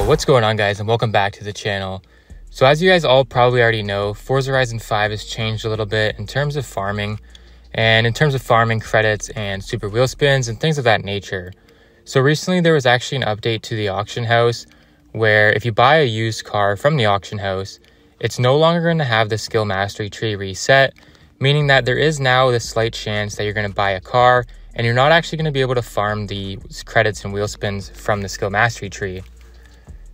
What's going on, guys, and welcome back to the channel. So as you guys all probably already know, Forza Horizon 5 has changed a little bit in terms of farming and in terms of farming credits and super wheel spins and things of that nature. So recently there was actually an update to the auction house where if you buy a used car from the auction house, it's no longer going to have the skill mastery tree reset, meaning that there is now this slight chance that you're going to buy a car and you're not actually going to be able to farm the credits and wheel spins from the skill mastery tree.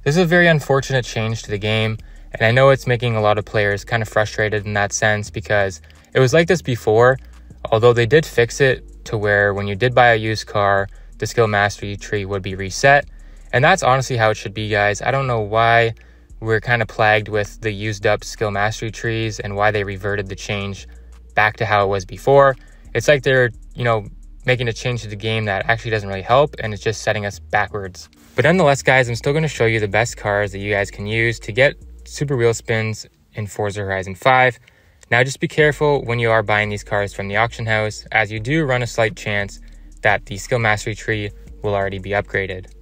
This is a very unfortunate change to the game, and I know it's making a lot of players kind of frustrated in that sense because it was like this before, although they did fix it to where when you did buy a used car, the skill mastery tree would be reset. And that's honestly how it should be, guys. I don't know why we're kind of plagued with the used up skill mastery trees and why they reverted the change back to how it was before. It's like they're, making a change to the game that actually doesn't really help, and it's just setting us backwards. But nonetheless, guys, I'm still going to show you the best cars that you guys can use to get super wheel spins in Forza Horizon 5. Now, just be careful when you are buying these cars from the auction house, as you do run a slight chance that the skill mastery tree will already be upgraded.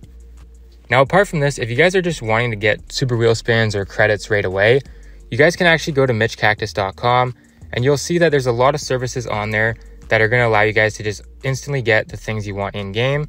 Now, apart from this, if you guys are just wanting to get super wheel spins or credits right away, you guys can actually go to mitchcactus.com, and you'll see that there's a lot of services on there that are going to allow you guys to just instantly get the things you want in game.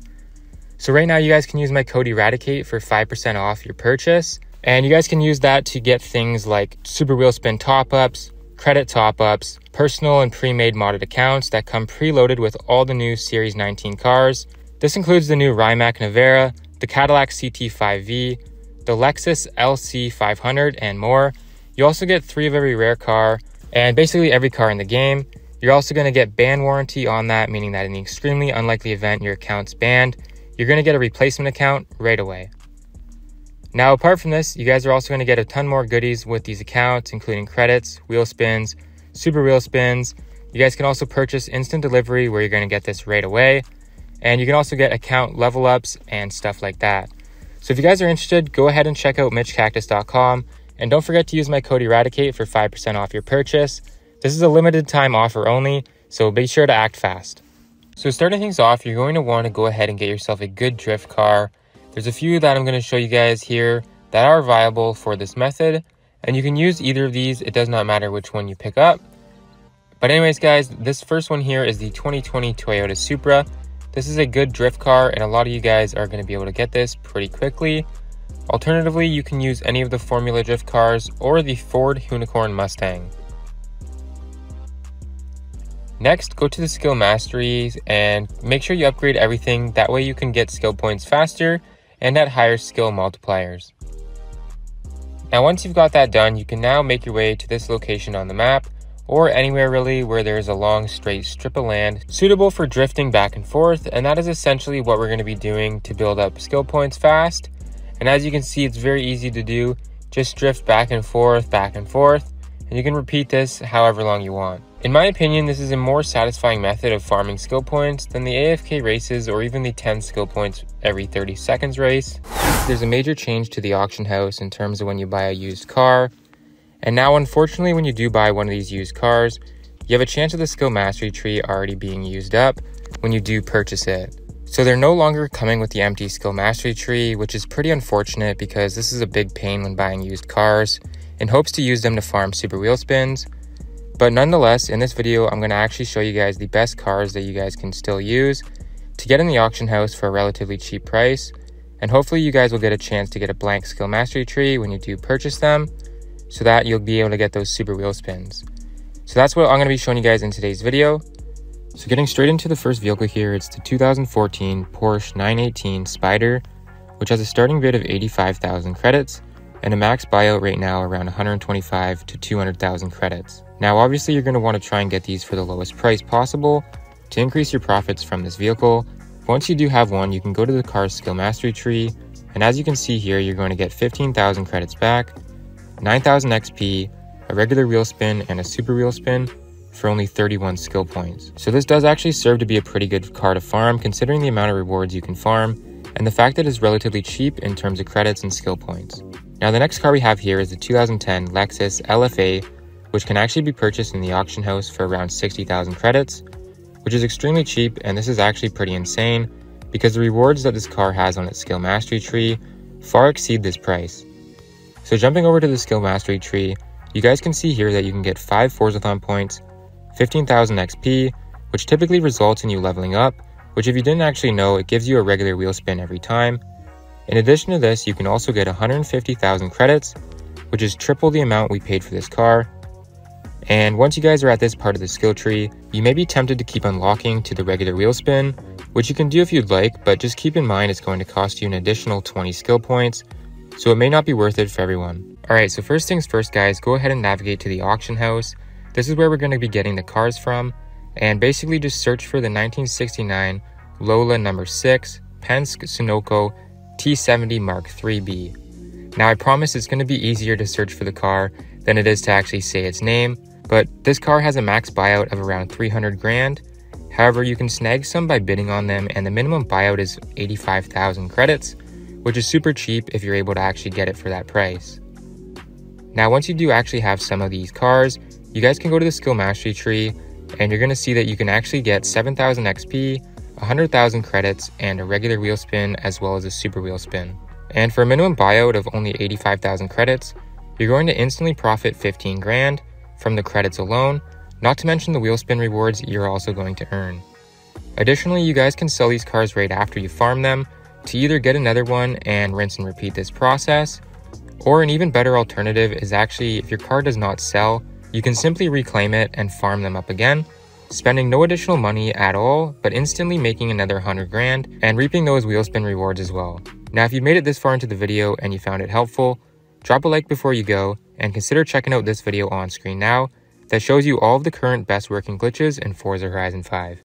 So right now you guys can use my code ERADICATE for 5% off your purchase, and you guys can use that to get things like super wheel spin top-ups, credit top-ups, personal and pre-made modded accounts that come preloaded with all the new Series 19 cars. This includes the new Rimac Navara, the Cadillac CT5V, the Lexus LC500, and more. You also get 3 of every rare car and basically every car in the game. You're also going to get ban warranty on that, meaning that in the extremely unlikely event your account's banned, you're going to get a replacement account right away. Now, apart from this, you guys are also going to get a ton more goodies with these accounts, including credits, wheel spins, super wheel spins. You guys can also purchase instant delivery where you're going to get this right away. And you can also get account level ups and stuff like that. So if you guys are interested, go ahead and check out mitchcactus.com. And don't forget to use my code ERADICATE for 5% off your purchase. This is a limited time offer only, so be sure to act fast. So starting things off, you're going to want to go ahead and get yourself a good drift car. There's a few that I'm going to show you guys here that are viable for this method, and you can use either of these. It does not matter which one you pick up. But anyways, guys, this first one here is the 2020 Toyota Supra. This is a good drift car, and a lot of you guys are going to be able to get this pretty quickly. Alternatively, you can use any of the Formula Drift cars or the Ford Unicorn Mustang. Next, go to the skill masteries and make sure you upgrade everything. That way you can get skill points faster and at higher skill multipliers. Now, once you've got that done, you can now make your way to this location on the map, or anywhere really where there's a long straight strip of land suitable for drifting back and forth, and that is essentially what we're going to be doing to build up skill points fast. And as you can see, it's very easy to do. Just drift back and forth, and you can repeat this however long you want. In my opinion, this is a more satisfying method of farming skill points than the AFK races or even the 10 skill points every 30 seconds race. There's a major change to the auction house in terms of when you buy a used car. And now, unfortunately, when you do buy one of these used cars, you have a chance of the skill mastery tree already being used up when you do purchase it. So they're no longer coming with the empty skill mastery tree, which is pretty unfortunate because this is a big pain when buying used cars, in hopes to use them to farm super wheel spins. But nonetheless, in this video, I'm going to actually show you guys the best cars that you guys can still use to get in the auction house for a relatively cheap price. And hopefully you guys will get a chance to get a blank skill mastery tree when you do purchase them, so that you'll be able to get those super wheel spins. So that's what I'm going to be showing you guys in today's video. So getting straight into the first vehicle here, it's the 2014 Porsche 918 Spyder, which has a starting bid of 85,000 credits and a max buyout right now around 125 to 200,000 credits. Now, obviously, you're going to want to try and get these for the lowest price possible to increase your profits from this vehicle. Once you do have one, you can go to the car's skill mastery tree, and as you can see here, you're going to get 15,000 credits back, 9,000 XP, a regular wheel spin, and a super wheel spin for only 31 skill points. So this does actually serve to be a pretty good car to farm, considering the amount of rewards you can farm, and the fact that it's relatively cheap in terms of credits and skill points. Now, the next car we have here is the 2010 Lexus LFA, which can actually be purchased in the auction house for around 60,000 credits, which is extremely cheap, and this is actually pretty insane because the rewards that this car has on its skill mastery tree far exceed this price. So jumping over to the skill mastery tree, you guys can see here that you can get 5 Forzathon points, 15,000 XP, which typically results in you leveling up, which if you didn't actually know, it gives you a regular wheel spin every time. In addition to this, you can also get 150,000 credits, which is triple the amount we paid for this car. And once you guys are at this part of the skill tree, you may be tempted to keep unlocking to the regular wheel spin, which you can do if you'd like, but just keep in mind it's going to cost you an additional 20 skill points, so it may not be worth it for everyone. Alright, so first things first guys, go ahead and navigate to the auction house. This is where we're going to be getting the cars from, and basically just search for the 1969 Lola number 6 Penske Sunoco T70 Mark 3B. Now I promise it's going to be easier to search for the car than it is to actually say its name, but this car has a max buyout of around 300 grand. However, you can snag some by bidding on them, and the minimum buyout is 85,000 credits, which is super cheap if you're able to actually get it for that price. Now once you do actually have some of these cars, you guys can go to the skill mastery tree, and you're going to see that you can actually get 7,000 XP, 100,000 credits, and a regular wheel spin as well as a super wheel spin. And for a minimum buyout of only 85,000 credits, you're going to instantly profit 15 grand from the credits alone, not to mention the wheel spin rewards you're also going to earn. Additionally, you guys can sell these cars right after you farm them to either get another one and rinse and repeat this process, or an even better alternative is actually if your car does not sell, you can simply reclaim it and farm them up again, spending no additional money at all, but instantly making another 100 grand and reaping those wheel spin rewards as well. Now if you made it this far into the video and you found it helpful, drop a like before you go, and consider checking out this video on screen now that shows you all of the current best working glitches in Forza Horizon 5.